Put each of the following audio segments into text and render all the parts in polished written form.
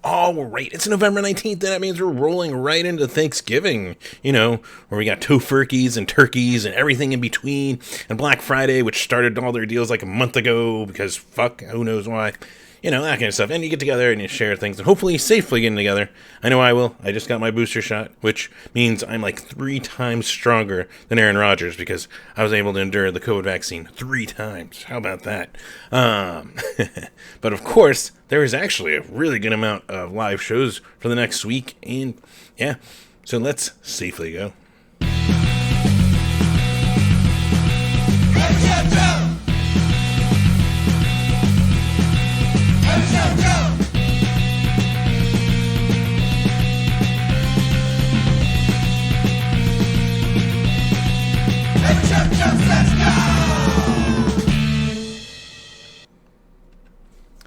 All right, it's November 19th, and that means we're rolling right into Thanksgiving, where we got tofurkeys and turkeys and everything in between, and Black Friday, which started all their deals like a month ago, because fuck, who knows why. That kind of stuff. And you get together and you share things, and hopefully safely getting together. I know I will. I just got my booster shot, which means I'm like 3 times stronger than Aaron Rodgers because I was able to endure the COVID vaccine 3 times. How about that? But of course, there is actually a really good amount of live shows for the next week, and yeah, so let's safely go.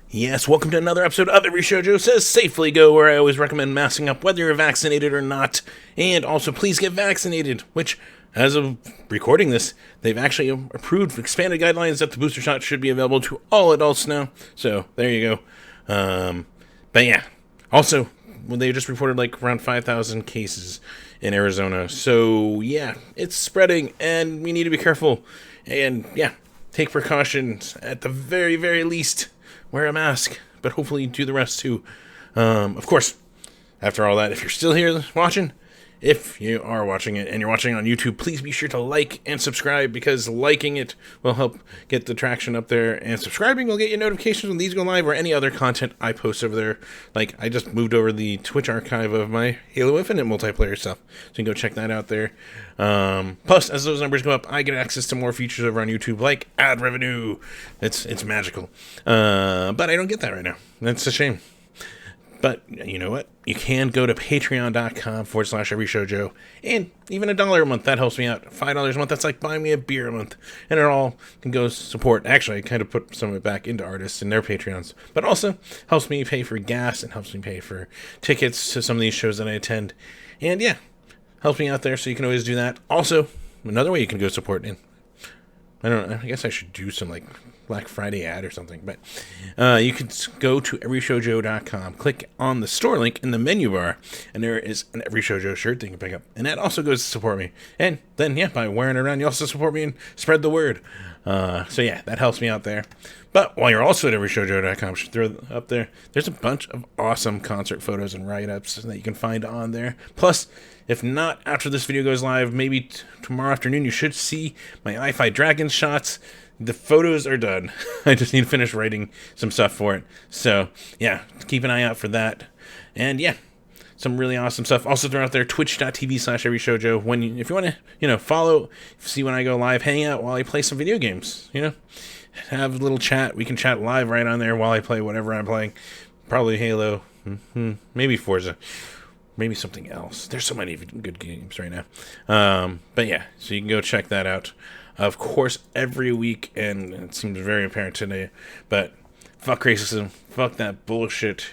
Yes, welcome to another episode of Every Shoujo Says Safely Go, where I always recommend masking up whether you're vaccinated or not, and also please get vaccinated, which, as of recording this, they've actually approved expanded guidelines that the booster shot should be available to all adults now, so there you go. But yeah, also, they just reported like around 5,000 cases in Arizona, so yeah, it's spreading, and we need to be careful, and yeah, take precautions at the very, very least. Wear a mask, but hopefully do the rest too. Of course, after all that, if you're still here watching, if you are watching it and you're watching it on YouTube, please be sure to like and subscribe, because liking it will help get the traction up there, and subscribing will get you notifications when these go live or any other content I post over there. Like, I just moved over the Twitch archive of my Halo Infinite multiplayer stuff, so you can go check that out there. Plus, as those numbers go up, I get access to more features over on YouTube, like ad revenue. It's magical. But I don't get that right now. That's a shame. But you know what? You can go to patreon.com/everyshoujo, and even $1 a month, that helps me out. $5 a month, that's like buying me a beer a month. And it all can go support. Actually, I kind of put some of it back into artists and their Patreons. But also helps me pay for gas and helps me pay for tickets to some of these shows that I attend. And yeah, helps me out there, so you can always do that. Also, another way you can go support, and I don't know, I guess I should do some like Black Friday ad or something, but you can go to everyshoujo.com, click on the store link in the menu bar, and there is an Every Shoujo shirt that you can pick up, and that also goes to support me. And then, yeah, by wearing it around, you also support me and spread the word. So yeah, that helps me out there. But while you're also at everyshoujo.com, should throw up there, there's a bunch of awesome concert photos and write-ups that you can find on there. Plus, if not after this video goes live, maybe tomorrow afternoon, you should see my iFi Dragon shots. The photos are done. I just need to finish writing some stuff for it. So, yeah, keep an eye out for that. And, yeah, some really awesome stuff. Also throw out there, twitch.tv/everyshoujo. If you want to, follow, see when I go live, hang out while I play some video games, have a little chat. We can chat live right on there while I play whatever I'm playing. Probably Halo, maybe Forza, maybe something else. There's so many good games right now. But yeah, so you can go check that out. Of course, every week, and it seems very apparent today, but fuck racism, fuck that bullshit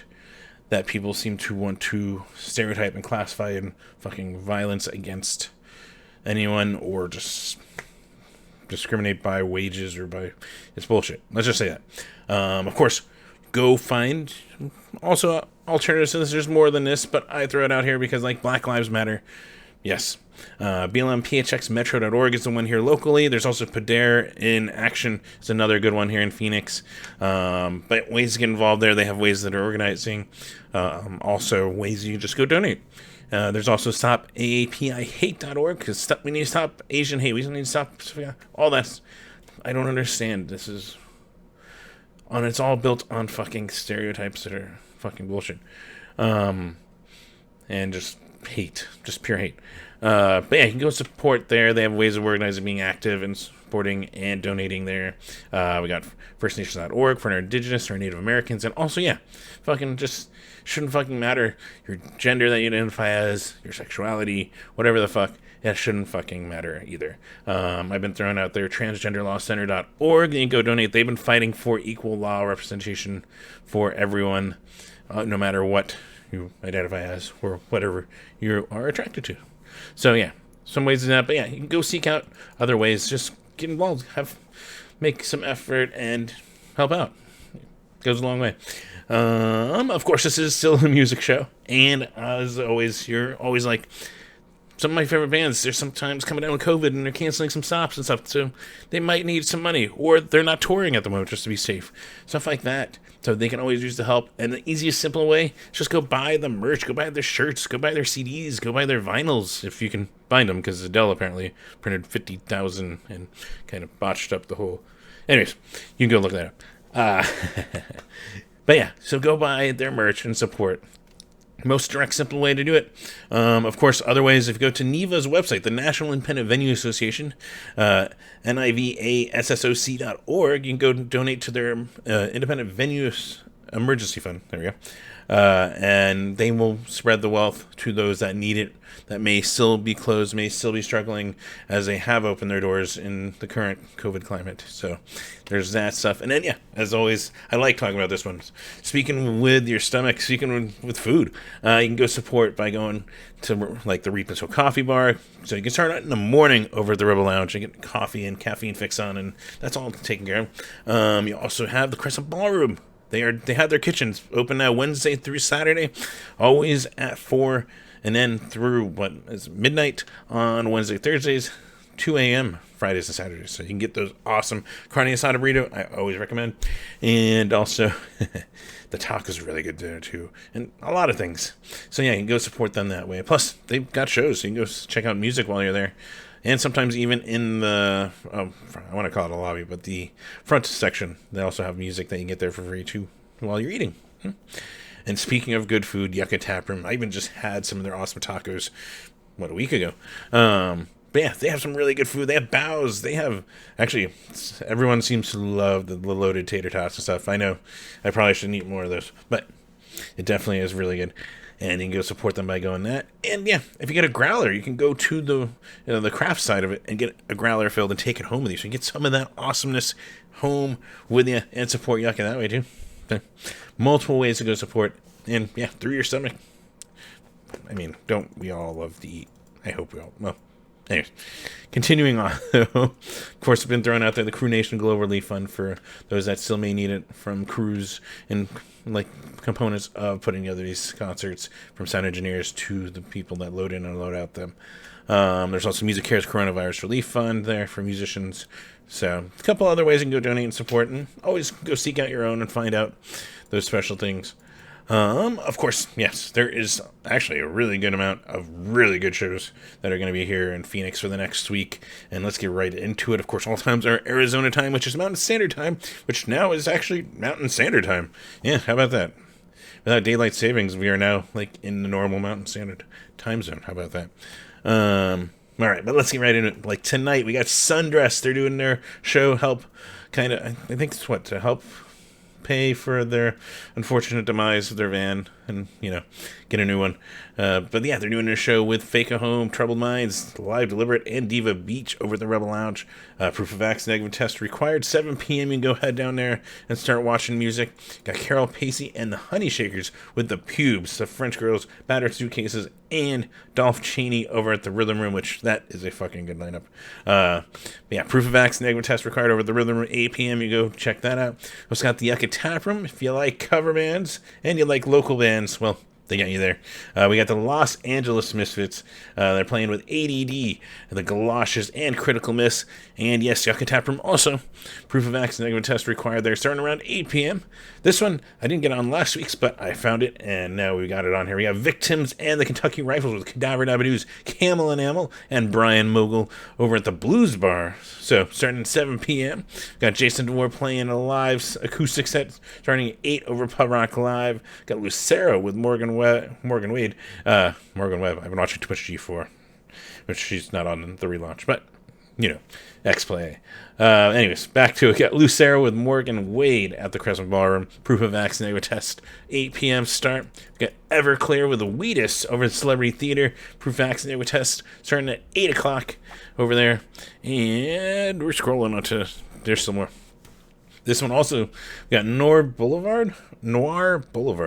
that people seem to want to stereotype and classify in fucking violence against anyone, or just discriminate by wages or by... It's bullshit. Let's just say that. Of course, go find also alternatives to this. There's more than this, but I throw it out here because, like, Black Lives Matter. Yes. BLMPHXmetro.org is the one here locally. There's also PDARE in Action. It's another good one here in Phoenix. But ways to get involved there. They have ways that are organizing. Also ways you can just go donate. There's also StopAAPIHate.org, because we need to stop Asian hate. We need to stop all that. I don't understand. It's all built on fucking stereotypes that are fucking bullshit. And just hate, just pure hate. But yeah, you can go support there. They have ways of organizing, being active, and supporting and donating there. We got firstnations.org for our indigenous or Native Americans. And also, yeah, fucking just shouldn't fucking matter your gender that you identify as, your sexuality, whatever the fuck. That shouldn't fucking matter either. I've been throwing out there transgenderlawcenter.org. You can go donate. They've been fighting for equal law representation for everyone, no matter what you identify as or whatever you are attracted to. So yeah, some ways to do that, but yeah, you can go seek out other ways. Just get involved, make some effort, and help out. Goes a long way. Of course, this is still a music show, and as always, you're always like, some of my favorite bands, they're sometimes coming down with COVID and they're canceling some stops and stuff, so they might need some money, or they're not touring at the moment just to be safe. Stuff like that. So they can always use the help. And the easiest, simple way is just go buy the merch, go buy their shirts, go buy their CDs, go buy their vinyls if you can find them, because Adele apparently printed 50,000 and kind of botched up the whole. Anyways, you can go look that up. But yeah, so go buy their merch and support. Most direct, simple way to do it. Of course, other ways, if you go to NIVA's website, the National Independent Venue Association, NIVASSOC.org, you can go donate to their Independent Venues Emergency Fund. There we go. And they will spread the wealth to those that need it, that may still be closed, may still be struggling, as they have opened their doors in the current COVID climate. So there's that stuff. And then, yeah, as always, I like talking about this one. Speaking with your stomach, speaking with food, you can go support by going to like the Reap and Sow Coffee Bar. So you can start out in the morning over at the Rebel Lounge and get coffee and caffeine fix on, and that's all taken care of. You also have the Crescent Ballroom. They have their kitchens open now Wednesday through Saturday, always at 4, and then through midnight on Wednesday, Thursdays, 2 a.m. Fridays and Saturdays. So you can get those awesome carne asada burrito. I always recommend, and also the tacos are really good there too, and a lot of things. So yeah, you can go support them that way. Plus, they've got shows, so you can go check out music while you're there. And sometimes even in the, I want to call it a lobby, but the front section, they also have music that you can get there for free too while you're eating. And speaking of good food, Yucca Tap Room, I even just had some of their awesome tacos, a week ago. But yeah, they have some really good food. They have bows. They have, actually, everyone seems to love the loaded tater tots and stuff. I know I probably should eat more of those, but it definitely is really good. And you can go support them by going that. And yeah, if you get a growler, you can go to the craft side of it and get a growler filled and take it home with you. So you get some of that awesomeness home with you and support Yucca that way too. So, multiple ways to go support. And yeah, through your stomach. I mean, don't we all love to eat? I hope we all. Well, anyways, continuing on, of course, it's been thrown out there, the Crew Nation Global Relief Fund for those that still may need it, from crews and like components of putting together these concerts, from sound engineers to the people that load in and load out them. There's also Music Cares Coronavirus Relief Fund there for musicians. So a couple other ways you can go donate and support, and always go seek out your own and find out those special things. Of course, yes, there is actually a really good amount of really good shows that are going to be here in Phoenix for the next week, and let's get right into it. Of course, all times are Arizona time, which is Mountain Standard Time, which now is actually Mountain Standard Time. Yeah, how about that? Without daylight savings, we are now like in the normal Mountain Standard Time zone. How about that? All right, but let's get right into it. Like tonight, we got Sundress. They're doing their show, help kind of, I think it's to help pay for their unfortunate demise of their van and, get a new one. But yeah, they're doing their show with Fake a Home, Troubled Minds, Live Deliberate, and Diva Beach over at the Rebel Lounge. Proof of Vax negative test required. 7 p.m. You can go head down there and start watching music. Got Carol Pacey and the Honey Shakers with the Pubes, the French Girls, Battered Suitcases, and Dolph Chaney over at the Rhythm Room, which that is a fucking good lineup. Yeah, Proof of Vax negative test required over at the Rhythm Room, 8 p.m. You go check that out. Also got the Yucca Tap Room. If you like cover bands and you like local bands, well, they got you there. We got the Los Angeles Misfits. They're playing with ADD, the Galoshes, and Critical Miss. And yes, Yucca Tap Room also. Proof of Vax negative test required there, starting around 8 p.m. This one, I didn't get on last week's, but I found it, and now we got it on here. We got Victims and the Kentucky Rifles with Cadaver Dabadoos, Camel and Amel, and Brian Mogul over at the Blues Bar. So, starting at 7 p.m. Got Jason DeWar playing a live acoustic set starting at 8 over Pub Rock Live. Got Lucero with Morgan Webb. Morgan Webb. I've been watching too much G4, which she's not on the relaunch, but, X-Play. Anyways, back to it. Got Lucero with Morgan Wade at the Crescent Ballroom. Proof of Vax negative test, 8 p.m. start. Got Everclear with the Wheatus over at Celebrity Theater. Proof of Vax negative test starting at 8 o'clock over there. And we're scrolling onto, there's some more. This one also, we got Noir Boulevard,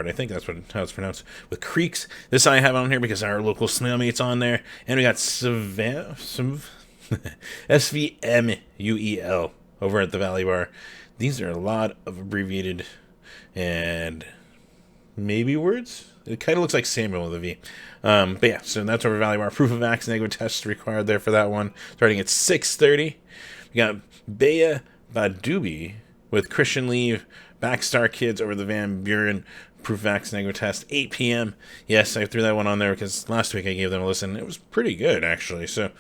I think that's how it's pronounced, with Creeks. This I have on here because our local snail mate's on there. And we got SVMUEL over at the Valley Bar. These are a lot of abbreviated and maybe Words. It kind of looks like Samuel with a V. But yeah, so that's over Valley Bar. Proof of Vax negative test required there for that one. Starting at 6:30. We got Bea Badubi with Christian Leave, Backstar Kids over the Van Buren Proof Vax negative test, 8 p.m. Yes, I threw that one on there because last week I gave them a listen. It was pretty good, actually. So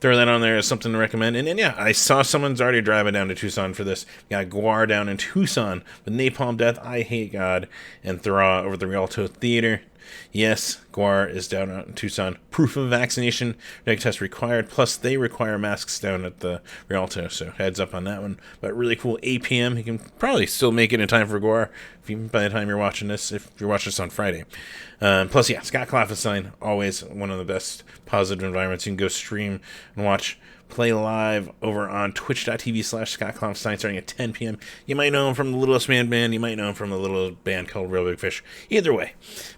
throw that on there as something to recommend. And then, yeah, I saw someone's already driving down to Tucson for this. We got Guar down in Tucson with Napalm Death, I Hate God, and Thra over the Rialto Theater. Yes, Guar is down out in Tucson. Proof of vaccination, negative test required. Plus, they require masks down at the Rialto, so heads up on that one. But really cool, 8 p.m. You can probably still make it in time for Guar by the time you're watching this, if you're watching this on Friday. Plus, yeah, Scott Klopfenstein, always one of the best positive environments. You can go stream and watch play live over on twitch.tv/Scott Klopfenstein starting at 10 p.m. You might know him from the Littlest Man Band. You might know him from a little band called Real Big Fish. Either way,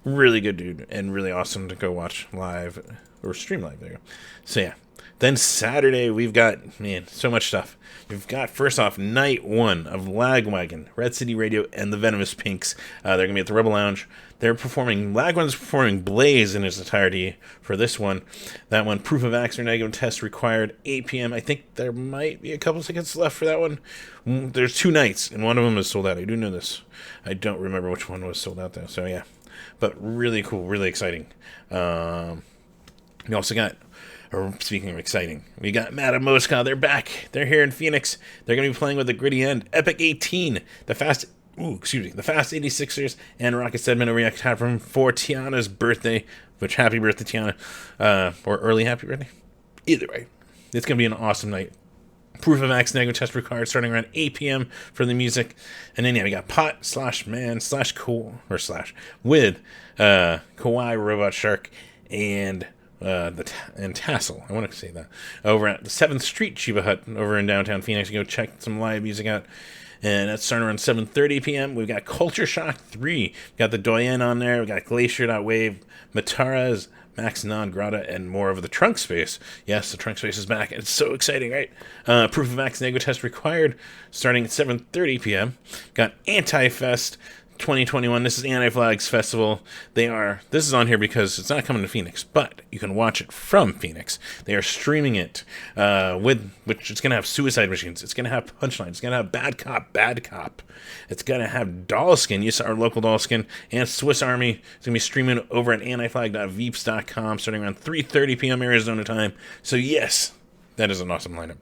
really good dude and really awesome to go watch live or stream live. There you go. So yeah. Then Saturday, we've got, man, so much stuff. We've got, first off, night one of Lagwagon, Red City Radio, and the Venomous Pinks. They're going to be at the Rebel Lounge. Lagwagon's performing Blaze in its entirety for this one. That one, Proof of Vax or negative test required, 8 p.m. I think there might be a couple tickets left for that one. There's 2 nights, and one of them is sold out. I do know this. I don't remember which one was sold out, though. So, yeah. But really cool, really exciting. We also got... Speaking of exciting, we got Madame Mosca. They're back. They're here in Phoenix. They're going to be playing with the Gritty End, Epic 18, the Fast 86ers, and Rocket Stedman react from for Tiana's birthday. Which happy birthday, Tiana, or early happy birthday. Either way, it's going to be an awesome night. Proof of Vax negative test required starting around 8 p.m. for the music. And then, yeah, we got Pot/Man/Cool, or slash, with Kawaii Robot Shark and Tassel. I want to say that. Over at the 7th Street Chiba Hut over in downtown Phoenix. Go check some live music out. And that's starting around 7:30 p.m. We've got Culture Shock 3. We've got the Doyen on there. We've got Glacier.Wave, Mataras, Max Non Grata, and more of the Trunk Space. Yes, the Trunk Space is back. It's so exciting, right? Proof of Vax negative test required starting at 7:30 p.m. Got Anti-Fest 2021. This is Anti-Flags Festival. This is on here because it's not coming to Phoenix, but you can watch it from Phoenix. They are streaming it which it's going to have Suicide Machines. It's going to have Punchline. It's going to have Bad Cop. It's going to have Dollskin, yes, our local Dollskin, and Swiss Army. It's going to be streaming over at antiflag.veeps.com starting around 3:30 p.m. Arizona time. So yes, that is an awesome lineup.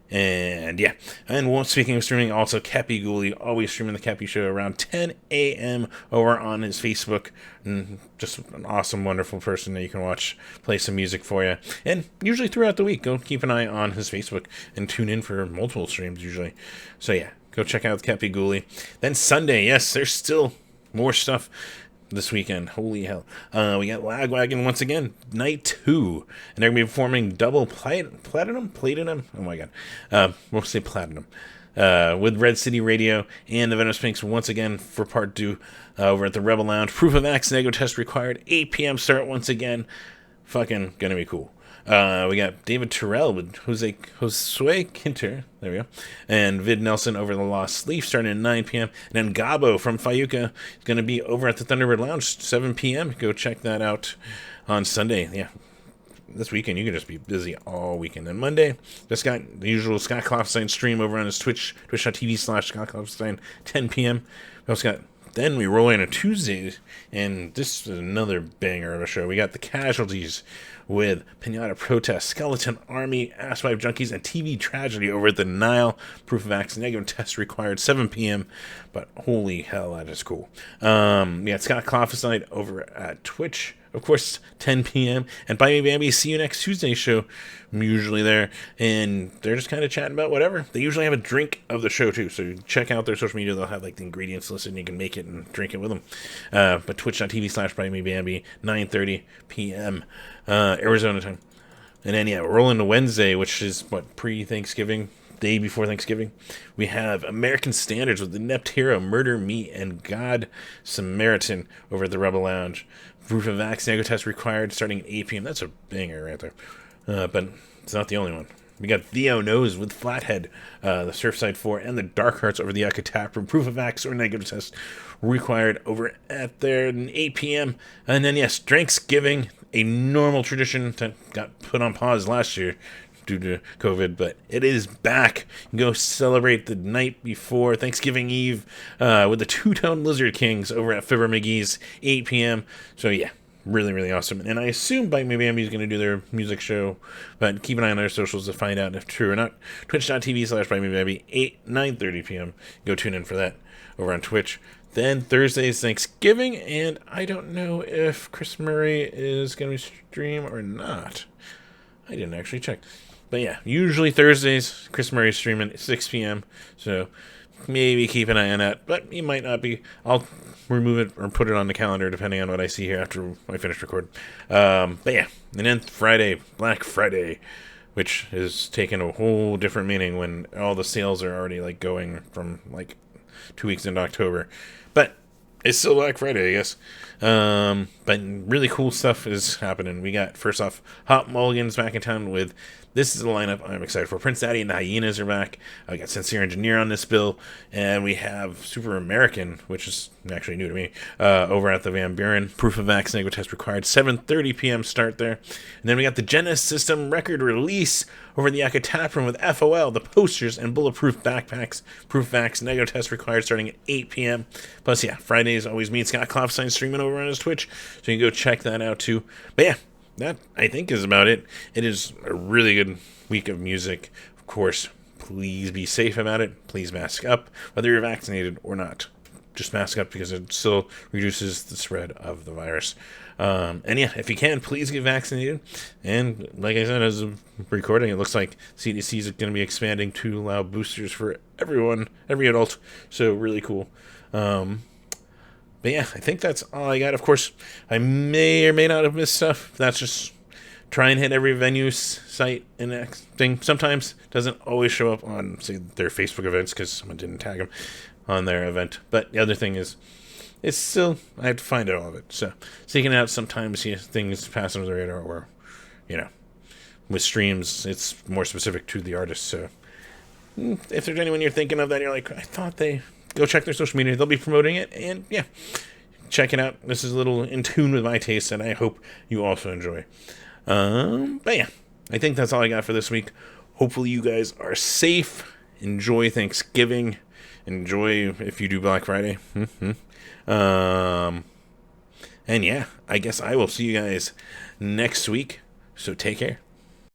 And yeah, and speaking of streaming, also Cappy Gooley, always streaming the Cappy Show around 10 a.m. over on his Facebook. And just an awesome, wonderful person that you can watch play some music for you. And usually throughout the week, go keep an eye on his Facebook and tune in for multiple streams usually. So yeah, go check out Cappy Gooley. Then Sunday, yes, there's still more stuff this weekend. Holy hell. We got Lagwagon once again, night 2. And they're going to be performing double platinum? Oh my god. We'll say platinum. With Red City Radio and the Venomous Pinks once again for part 2 over at the Rebel Lounge. Proof of Vax negative test required. 8 p.m. start once again. Fucking gonna be cool. We got David Terrell with Josue Kinter, there we go, and Vid Nelson over the Lost Leaf starting at 9 p.m. And then Gabo from Fayuca is going to be over at the Thunderbird Lounge 7 p.m. Go check that out on Sunday. Yeah, this weekend you can just be busy all weekend. And Monday, just got the usual Scott Klopfenstein stream over on his twitch.tv/Scott Klopfenstein 10 p.m. We also got Then we roll in a Tuesday, and this is another banger of a show. We got The Casualties with Pinata Protest, Skeleton Army, Asswipe Junkies, and TV Tragedy over at the Nile. Proof of Vax negative test required 7 p.m. But holy hell, that is cool. We got Scott Klopfenstein over at Twitch, of course, 10 p.m. And Buy Me Bambi, see you next Tuesday show. I'm usually there, and they're just kind of chatting about whatever. They usually have a drink of the show, too, so check out their social media. They'll have, like, the ingredients listed, and you can make it and drink it with them. But twitch.tv/BuyMeBambi, 9:30 p.m. Arizona time. And then, yeah, we're rolling to Wednesday, which is, pre-Thanksgiving, day before Thanksgiving. We have American Standards with Inept Hero, Murder Me, and God Samaritan over at the Rebel Lounge. Proof of Vax negative test required starting at 8 p.m. That's a banger right there. But it's not the only one. We got Theo Knows with Flathead, the Surfside 4, and the Dark Hearts over the Yucca Tap Room. Proof of X or negative test required over at there at 8 p.m. And then, yes, Drinksgiving, a normal tradition that got put on pause last year due to COVID, but it is back. You can go celebrate the night before Thanksgiving Eve with the Two-Tone Lizard Kings over at Fibber McGee's, 8 p.m. So, yeah. Really, really awesome. And I assume Bite Me Bambi is going to do their music show, but keep an eye on their socials to find out if true or not. Twitch.tv/Bite Me Bambi, 9:30 p.m. Go tune in for that over on Twitch. Then Thursday is Thanksgiving, and I don't know if Chris Murray is going to stream or not. I didn't actually check. But yeah, usually Thursdays, Chris Murray's streaming at 6 p.m., so maybe keep an eye on that, but he might not be. I'll remove it or put it on the calendar depending on what I see here after I finish recording. But yeah, and then Friday, Black Friday, which is taking a whole different meaning when all the sales are already like going from like 2 weeks into October. But it's still Black Friday, I guess. But really cool stuff is happening. We got, first off, Hot Mulligan's back in town with, this is the lineup I'm excited for. Prince Daddy and the Hyenas are back. I got Sincere Engineer on this bill. And we have Super American, which is actually new to me, over at the Van Buren. Proof of X, negative test required. 7:30 p.m. start there. And then we got the Genesis System record release over the Yucca Tap Room with FOL, the posters, and bulletproof backpacks. Proof of X, negative test required starting at 8 p.m. Plus, yeah, Fridays always meet Scott Klopstein streaming over on his Twitch. So you can go check that out too. But yeah, that, I think, is about it. It is a really good week of music. Of course, please be safe about it. Please mask up, whether you're vaccinated or not. Just mask up because it still reduces the spread of the virus. And yeah, if you can, please get vaccinated. And like I said, as of recording, it looks like CDC is going to be expanding to allow boosters for everyone, every adult. So really cool. But yeah, I think that's all I got. Of course, I may or may not have missed stuff. That's just try and hit every venue site and thing. Sometimes doesn't always show up on, say, their Facebook events because someone didn't tag them on their event. But the other thing is, it's still, I have to find all of it. So seeking out sometimes things pass under the radar, or, you know, with streams, it's more specific to the artist. So if there's anyone you're thinking of that you're like, I thought they, go check their social media. They'll be promoting it, and yeah, check it out. This is a little in tune with my taste, and I hope you also enjoy. But yeah, I think that's all I got for this week. Hopefully you guys are safe. Enjoy Thanksgiving. Enjoy if you do Black Friday. And yeah, I guess I will see you guys next week. So take care.